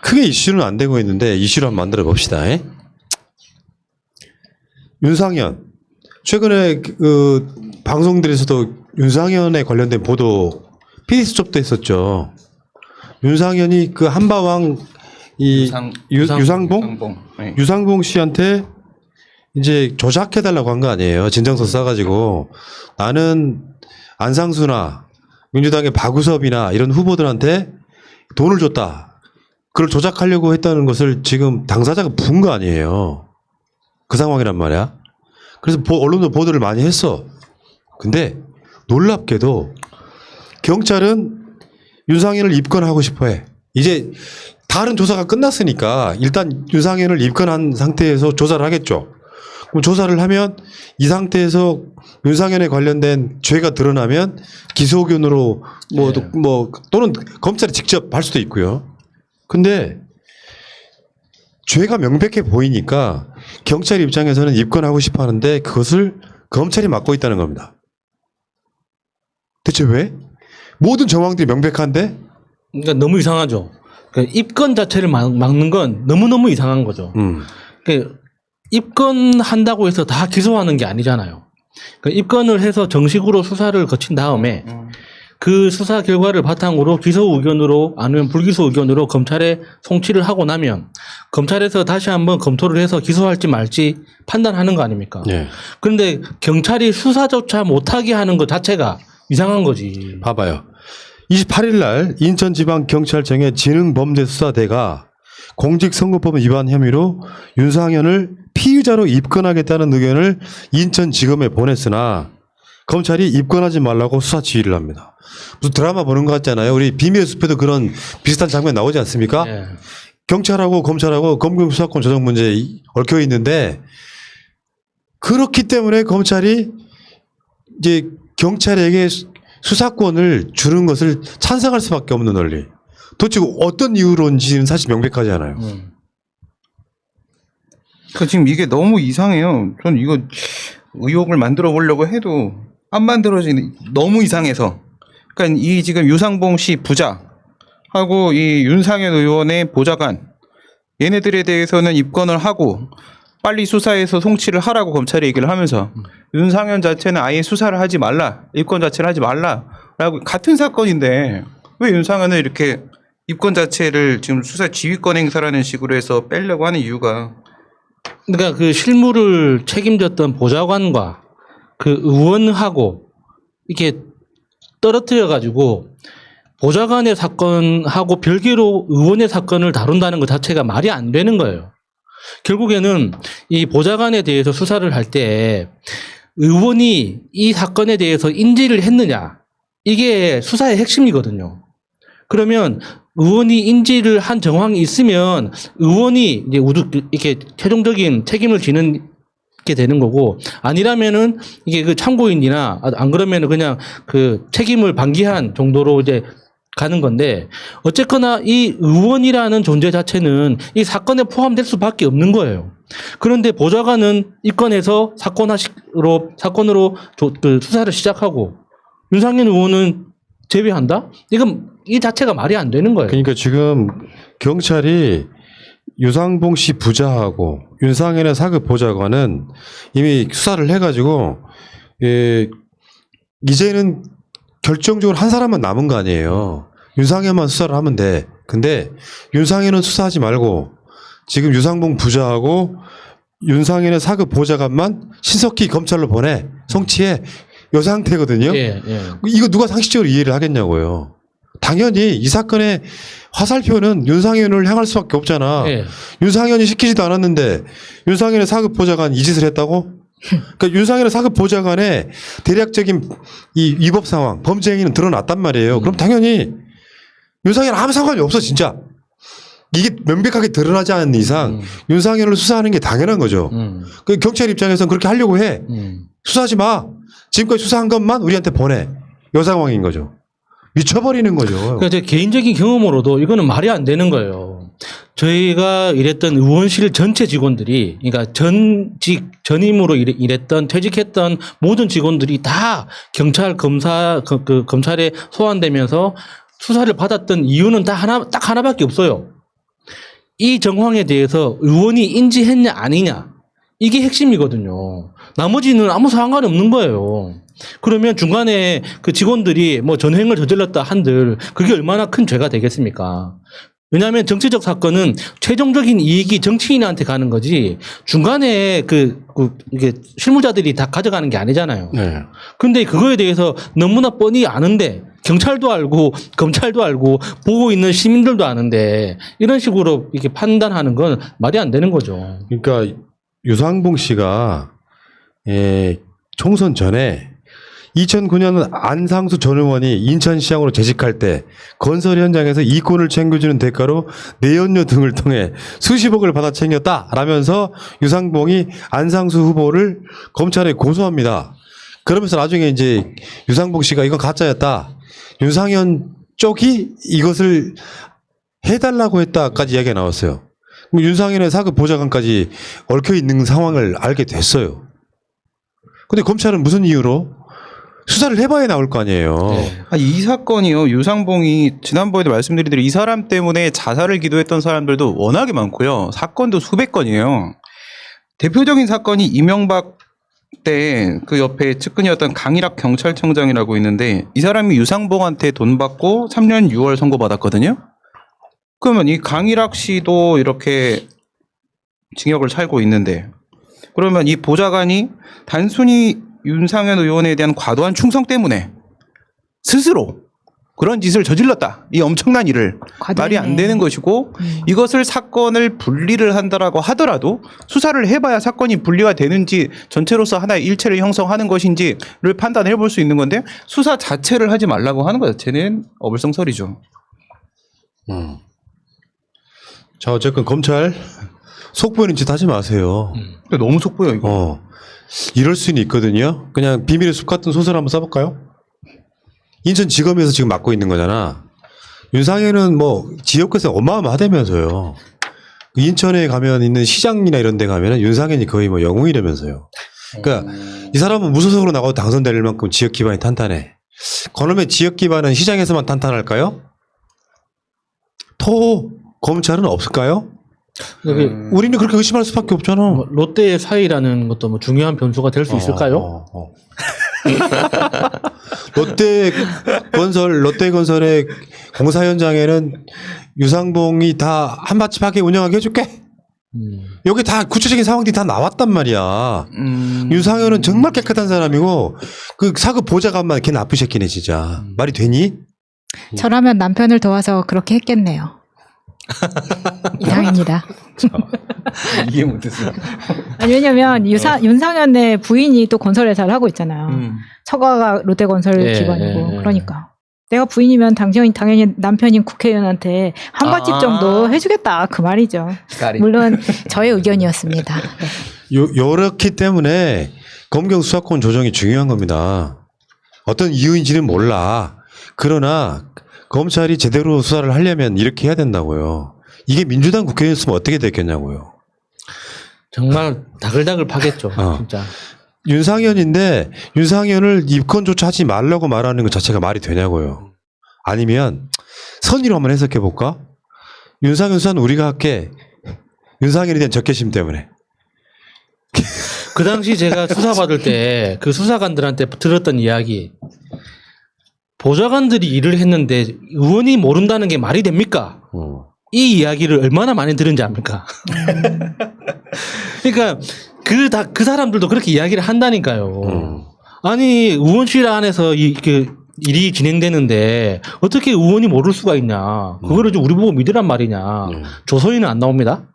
크게 이슈는 안 되고 있는데 이슈를 한번 만들어 봅시다. 윤상현. 최근에 그 방송들에서도 윤상현에 관련된 보도 PD수첩도 했었죠. 윤상현이 그 한바왕 유상봉? 네. 유상봉 씨한테 이제 조작해달라고 한 거 아니에요. 진정서 써가지고 나는 안상수나 민주당의 박우섭이나 이런 후보들한테 돈을 줬다. 그걸 조작하려고 했다는 것을 지금 당사자가 부은 거 아니에요. 그 상황이란 말이야. 그래서 언론도 보도를 많이 했어. 근데 놀랍게도 경찰은 윤상현을 입건하고 싶어 해. 이제 다른 조사가 끝났으니까 일단 윤상현을 입건한 상태에서 조사를 하겠죠. 그럼 조사를 하면 이 상태에서 윤상현에 관련된 죄가 드러나면 기소 의견으로 또는 검찰이 직접 할 수도 있고요. 근데 죄가 명백해 보이니까 경찰 입장에서는 입건하고 싶어 하는데 그것을 검찰이 막고 있다는 겁니다. 대체 왜? 모든 정황들이 명백한데? 그러니까 너무 이상하죠. 그러니까 입건 자체를 막는 건 너무너무 이상한 거죠. 그러니까 입건한다고 해서 다 기소하는 게 아니잖아요. 그러니까 입건을 해서 정식으로 수사를 거친 다음에 그 수사 결과를 바탕으로 기소 의견으로 아니면 불기소 의견으로 검찰에 송치를 하고 나면 검찰에서 다시 한번 검토를 해서 기소할지 말지 판단하는 거 아닙니까? 네. 그런데 경찰이 수사조차 못하게 하는 것 자체가 이상한 거지. 봐봐요. 28일 날 인천지방경찰청의 지능범죄수사대가 공직선거법 위반 혐의로 윤상현을 피의자로 입건하겠다는 의견을 인천지검에 보냈으나 검찰이 입건하지 말라고 수사 지휘를 합니다. 무슨 드라마 보는 것 같잖아요. 우리 비밀의 숲에도 그런 비슷한 장면 나오지 않습니까? 네. 경찰하고 검찰하고 검경 수사권 조정 문제에 얽혀 있는데 그렇기 때문에 검찰이 이제 경찰에게 수사권을 주는 것을 찬성할 수밖에 없는 논리. 도대체 어떤 이유로인지는 사실 명백하지 않아요. 그 지금 이게 너무 이상해요. 전 이거 의혹을 만들어 보려고 해도 안 만들어지는 너무 이상해서. 그러니까 이 지금 유상봉 씨 부자하고 이 윤상현 의원의 보좌관 얘네들에 대해서는 입건을 하고 빨리 수사해서 송치를 하라고 검찰이 얘기를 하면서 윤상현 자체는 아예 수사를 하지 말라, 입건 자체를 하지 말라라고 같은 사건인데 왜 윤상현을 이렇게 입건 자체를 지금 수사 지휘권 행사라는 식으로 해서 빼려고 하는 이유가 그러니까 그 실무를 책임졌던 보좌관과 그 의원하고 이렇게 떨어뜨려 가지고 보좌관의 사건하고 별개로 의원의 사건을 다룬다는 것 자체가 말이 안 되는 거예요. 결국에는 이 보좌관에 대해서 수사를 할 때 의원이 이 사건에 대해서 인지를 했느냐 이게 수사의 핵심이거든요. 그러면 의원이 인지를 한 정황이 있으면 의원이 이제 이렇게 최종적인 책임을 지는 게 되는 거고 아니라면은 이게 그 참고인이나 안 그러면은 그냥 그 책임을 방기한 정도로 이제 가는 건데 어쨌거나 이 의원이라는 존재 자체는 이 사건에 포함될 수밖에 없는 거예요. 그런데 보좌관은 입건해서 사건으로 그 수사를 시작하고 윤상현 의원은 제외한다? 이건 이 자체가 말이 안 되는 거예요. 그러니까 지금 경찰이 유상봉 씨 부자하고 윤상현의 사급 보좌관은 이미 수사를 해가지고 이제는 결정적으로 한 사람만 남은 거 아니에요. 윤상현만 수사를 하면 돼. 근데 윤상현은 수사하지 말고 지금 유상봉 부자하고 윤상현의 사급 보좌관만 신속히 검찰로 보내. 송치해. 이 상태거든요. 예, 예. 이거 누가 상식적으로 이해를 하겠냐고요. 당연히 이 사건의 화살표는 윤상현을 향할 수밖에 없잖아. 예. 윤상현이 시키지도 않았는데 윤상현의 사급 보좌관 이 짓을 했다고? 그러니까 윤상현의 사급 보좌관의 대략적인 이 위법 상황, 범죄 행위는 드러났단 말이에요. 그럼 당연히 윤상현 아무 상관이 없어 진짜. 이게 명백하게 드러나지 않는 이상 윤상현을 수사하는 게 당연한 거죠. 그 경찰 입장에서는 그렇게 하려고 해. 수사하지 마. 지금까지 수사한 것만 우리한테 보내. 이 상황인 거죠. 미쳐버리는 거죠. 그러니까 제 개인적인 경험으로도 이거는 말이 안 되는 거예요. 저희가 일했던 의원실 전체 직원들이, 그러니까 전임으로 일했던, 퇴직했던 모든 직원들이 다 경찰, 검찰에 소환되면서 수사를 받았던 이유는 딱 하나밖에 없어요. 이 정황에 대해서 의원이 인지했냐 아니냐 이게 핵심이거든요. 나머지는 아무 상관이 없는 거예요. 그러면 중간에 그 직원들이 뭐 전횡을 저질렀다 한들 그게 얼마나 큰 죄가 되겠습니까? 왜냐하면 정치적 사건은 최종적인 이익이 정치인한테 가는 거지 중간에 이게 실무자들이 다 가져가는 게 아니잖아요. 네. 근데 그거에 대해서 너무나 뻔히 아는데 경찰도 알고 검찰도 알고 보고 있는 시민들도 아는데 이런 식으로 이렇게 판단하는 건 말이 안 되는 거죠. 그러니까 유상봉 씨가 총선 전에 2009년 안상수 전 의원이 인천시장으로 재직할 때 건설 현장에서 이권을 챙겨주는 대가로 내연료 등을 통해 수십억을 받아 챙겼다라면서 유상봉이 안상수 후보를 검찰에 고소합니다. 그러면서 나중에 이제 유상봉 씨가 이건 가짜였다. 윤상현 쪽이 이것을 해달라고 했다까지 이야기가 나왔어요. 윤상현의 사급 보좌관까지 얽혀 있는 상황을 알게 됐어요. 근데 검찰은 무슨 이유로? 수사를 해봐야 나올 거 아니에요. 이 사건이요. 유상봉이 지난번에도 말씀드린 대로 이 사람 때문에 자살을 기도했던 사람들도 워낙에 많고요. 사건도 수백 건이에요. 대표적인 사건이 이명박 때 그 옆에 측근이었던 강일학 경찰청장이라고 있는데 이 사람이 유상봉한테 돈 받고 3년 6월 선고받았거든요. 그러면 이 강일학 씨도 이렇게 징역을 살고 있는데 그러면 이 보좌관이 단순히 윤상현 의원에 대한 과도한 충성 때문에 스스로 그런 짓을 저질렀다. 이 엄청난 일을 말이 안 되는 것이고 이것을 사건을 분리를 한다라고 하더라도 수사를 해봐야 사건이 분리가 되는지 전체로서 하나의 일체를 형성하는 것인지를 판단해 볼 수 있는 건데 수사 자체를 하지 말라고 하는 것 자체는 어불성설이죠. 자, 어쨌건 검찰 속보이는 짓 하지 마세요. 근데 너무 속보여 이거. 이럴 수는 있거든요. 그냥 비밀의 숲 같은 소설 한번 써볼까요? 인천지검에서 지금 맡고 있는 거잖아. 윤상현은 뭐 지역에서 어마어마하다면서요. 인천에 가면 있는 시장이나 이런 데 가면은 윤상현이 거의 뭐 영웅이라면서요. 그러니까 이 사람은 무소속으로 나가도 당선될 만큼 지역 기반이 탄탄해. 그놈의 지역 기반은 시장에서만 탄탄할까요? 검찰은 없을까요? 우리는 그렇게 의심할 수밖에 없잖아. 뭐 롯데의 사의라는 것도 뭐 중요한 변수가 될 수 있을까요? 롯데건설의 공사 현장에는 유상봉이 다 한바치 파게 운영하게 해줄게. 여기 다 구체적인 상황들이 다 나왔단 말이야. 유상현은 정말 깨끗한 사람이고 그 사급 보좌관만 걔 나쁜 새끼네 진짜. 말이 되니? 저라면 남편을 도와서 그렇게 했겠네요. 이상입니다. 이해 못했어요. 아니, 왜냐면 윤상현의 부인이 또 건설회사를 하고 있잖아요. 처가가 롯데건설 기관이고 그러니까 내가 부인이면 당연히 남편인 국회의원한테 한바집 정도 해주겠다 그 말이죠. 물론 저의 의견이었습니다. 네. 요렇기 때문에 검경 수사권 조정이 중요한 겁니다. 어떤 이유인지는 몰라. 그러나 검찰이 제대로 수사를 하려면 이렇게 해야 된다고요. 이게 민주당 국회의원이었으면 어떻게 됐겠냐고요. 정말 다글다글 파겠죠. 진짜. 윤상현인데 윤상현을 입건조차 하지 말라고 말하는 것 자체가 말이 되냐고요. 아니면 선의로 한번 해석해 볼까? 윤상현 수사는 우리가 할게. 윤상현에 대한 적개심 때문에. 그 당시 제가 수사받을 때 그 수사관들한테 들었던 이야기 보좌관들이 일을 했는데 의원이 모른다는 게 말이 됩니까? 이 이야기를 얼마나 많이 들은지 압니까? 그러니까 그 사람들도 그렇게 이야기를 한다니까요. 아니 의원실 안에서 일이 진행되는데 어떻게 의원이 모를 수가 있냐? 그거를 좀 우리 보고 믿으란 말이냐? 조서에는 안 나옵니다.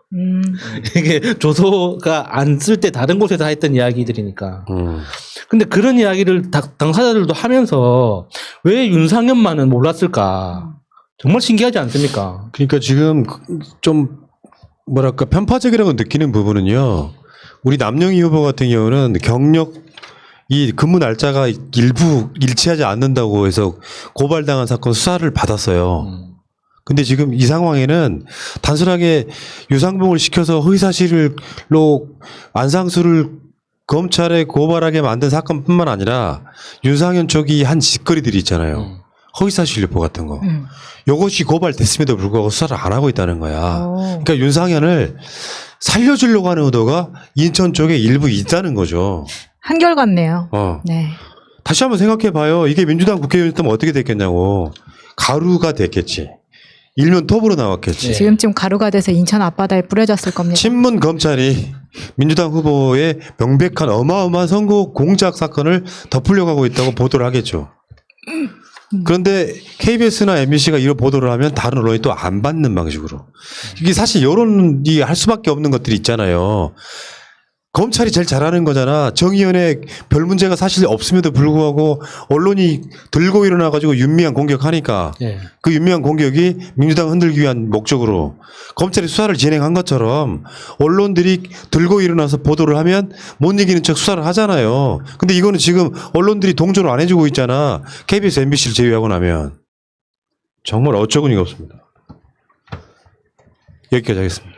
이게 조서가 안 쓸 때 다른 곳에서 했던 이야기들이니까. 근데 그런 이야기를 당사자들도 하면서 왜 윤상현만은 몰랐을까? 정말 신기하지 않습니까? 그러니까 지금 좀 뭐랄까 편파적이라고 느끼는 부분은요. 우리 남영희 후보 같은 경우는 경력 이 근무 날짜가 일부 일치하지 않는다고 해서 고발당한 사건 수사를 받았어요. 근데 지금 이 상황에는 단순하게 유상봉을 시켜서 허위사실로 안상수를 검찰에 고발하게 만든 사건뿐만 아니라 윤상현 쪽이 한 짓거리들이 있잖아요. 허위사실 유포 같은 거. 음. 이것이 고발됐음에도 불구하고 수사를 안 하고 있다는 거야. 오. 그러니까 윤상현을 살려주려고 하는 의도가 인천 쪽에 일부 있다는 거죠. 한결같네요. 네. 다시 한번 생각해 봐요. 이게 민주당 국회의원이었다면 어떻게 됐겠냐고. 가루가 됐겠지. 일면 톱으로 나왔겠지. 지금쯤 가루가 돼서 인천 앞바다에 뿌려졌을 겁니다. 친문 검찰이 민주당 후보의 명백한 어마어마한 선거 공작 사건을 덮으려고 하고 있다고 보도를 하겠죠. 그런데 KBS나 MBC가 이런 보도를 하면 다른 언론이 또 안 받는 방식으로. 이게 사실 여론이 할 수밖에 없는 것들이 있잖아요. 검찰이 제일 잘하는 거잖아. 정의연의 별 문제가 사실 없음에도 불구하고 언론이 들고 일어나가지고 윤미향 공격하니까 예. 그 윤미향 공격이 민주당 흔들기 위한 목적으로 검찰이 수사를 진행한 것처럼 언론들이 들고 일어나서 보도를 하면 못 이기는 척 수사를 하잖아요. 근데 이거는 지금 언론들이 동조를 안 해주고 있잖아. KBS, MBC를 제외하고 나면. 정말 어처구니가 없습니다. 여기까지 하겠습니다.